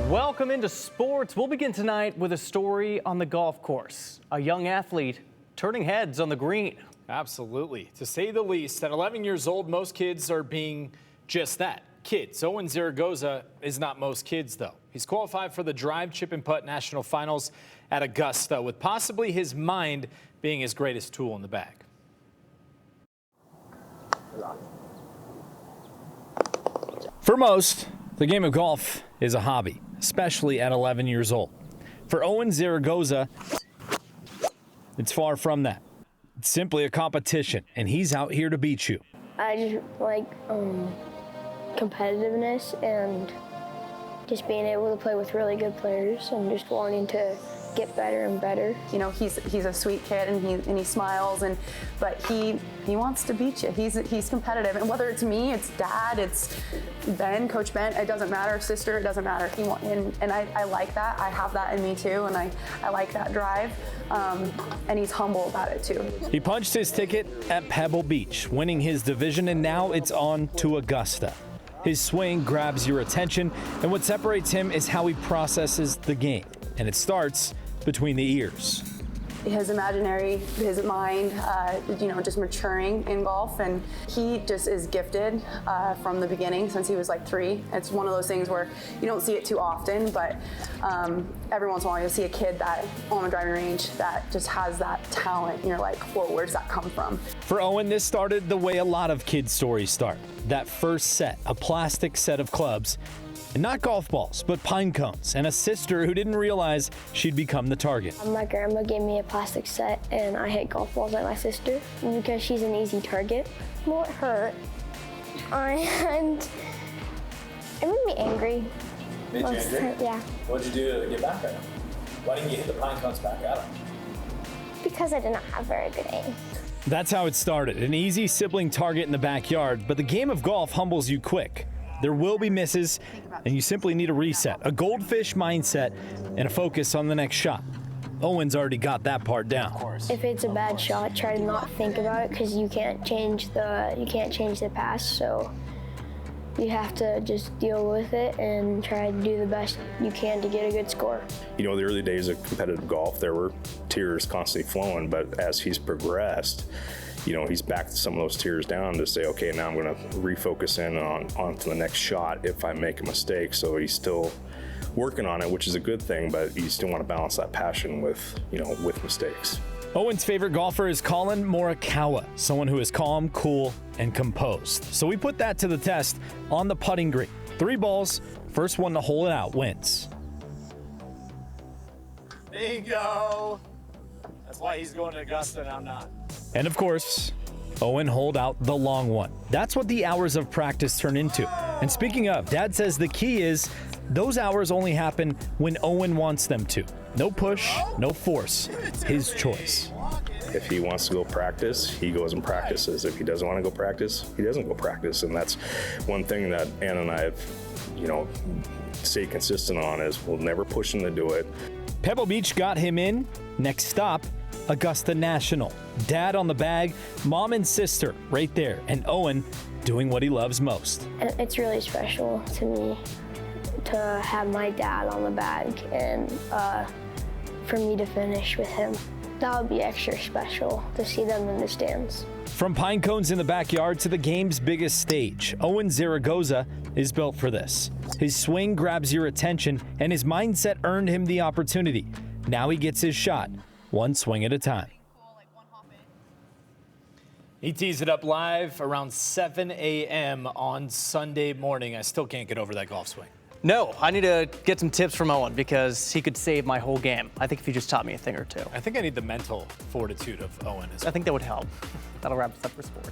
Welcome into sports. We'll begin tonight with a story on the golf course. A young athlete turning heads on the green. Absolutely. To say the least, at 11 years old, most kids are being just that, kids. Owen Zaragoza is not most kids, though. He's qualified for the Drive, Chip and Putt National Finals at Augusta, with possibly his mind being his greatest tool in the bag. For most, the game of golf is a hobby, especially at 11 years old. For Owen Zaragoza, it's far from that. It's simply a competition, and he's out here to beat you. I just like competitiveness and just being able to play with really good players and just wanting to get better and better. You know, he's a sweet kid and he smiles, but he wants to beat you. He's competitive, and whether it's me, it's Dad, it's Ben, Coach Ben, it doesn't matter, sister, it doesn't matter. And I like that. I have that in me too, and I like that drive. And he's humble about it too. He punched his ticket at Pebble Beach, winning his division, and now it's on to Augusta. His swing grabs your attention, and what separates him is how he processes the game. And it starts between the ears. His mind, just maturing in golf, and he just is gifted from the beginning since he was like 3. It's one of those things where you don't see it too often, but every once in a while you'll see a kid that on a driving range that just has that talent, and you're like, whoa, where's that come from? For Owen, this started the way a lot of kids' stories start. That first set, a plastic set of clubs, and not golf balls, but pine cones, and a sister who didn't realize she'd become the target. My grandma gave me a plastic set, and I hit golf balls like my sister because she's an easy target. Well, it hurt, and it made me angry. Made you angry? Yeah. What'd you do to get back at him? Why didn't you hit the pine cones back at him? Because I did not have very good aim. That's how it started, an easy sibling target in the backyard, but the game of golf humbles you quick. There will be misses, and you simply need a reset, a goldfish mindset, and a focus on the next shot. Owen's already got that part down. If it's a bad shot, try to not think about it because you can't change the past. So you have to just deal with it and try to do the best you can to get a good score. You know, the early days of competitive golf, there were tears constantly flowing, but as he's progressed, you know, he's backed some of those tears down to say, okay, now I'm going to refocus in onto the next shot if I make a mistake. So he's still working on it, which is a good thing, but you still want to balance that passion with mistakes. Owen's favorite golfer is Colin Morikawa, someone who is calm, cool, and composed. So we put that to the test on the putting green. 3 balls, first one to hole it out wins. Bingo! That's why he's going to Augusta and I'm not. And of course, Owen holed out the long one. That's what the hours of practice turn into. And speaking of, Dad says the key is those hours only happen when Owen wants them to. No push, no force. His choice. If he wants to go practice, he goes and practices. If he doesn't want to go practice, he doesn't go practice. And that's one thing that Ann and I have, stayed consistent on is we'll never push him to do it. Pebble Beach got him in. Next stop, Augusta National. Dad on the bag, mom and sister right there, and Owen doing what he loves most. And it's really special to me to have my dad on the bag and for me to finish with him. That would be extra special to see them in the stands. From pine cones in the backyard to the game's biggest stage, Owen Zaragoza is built for this. His swing grabs your attention, and his mindset earned him the opportunity. Now he gets his shot, one swing at a time. He tees it up live around 7 a.m. on Sunday morning. I still can't get over that golf swing. No, I need to get some tips from Owen because he could save my whole game. I think if he just taught me a thing or two. I think I need the mental fortitude of Owen. I think that would help. That'll wrap us up for sports.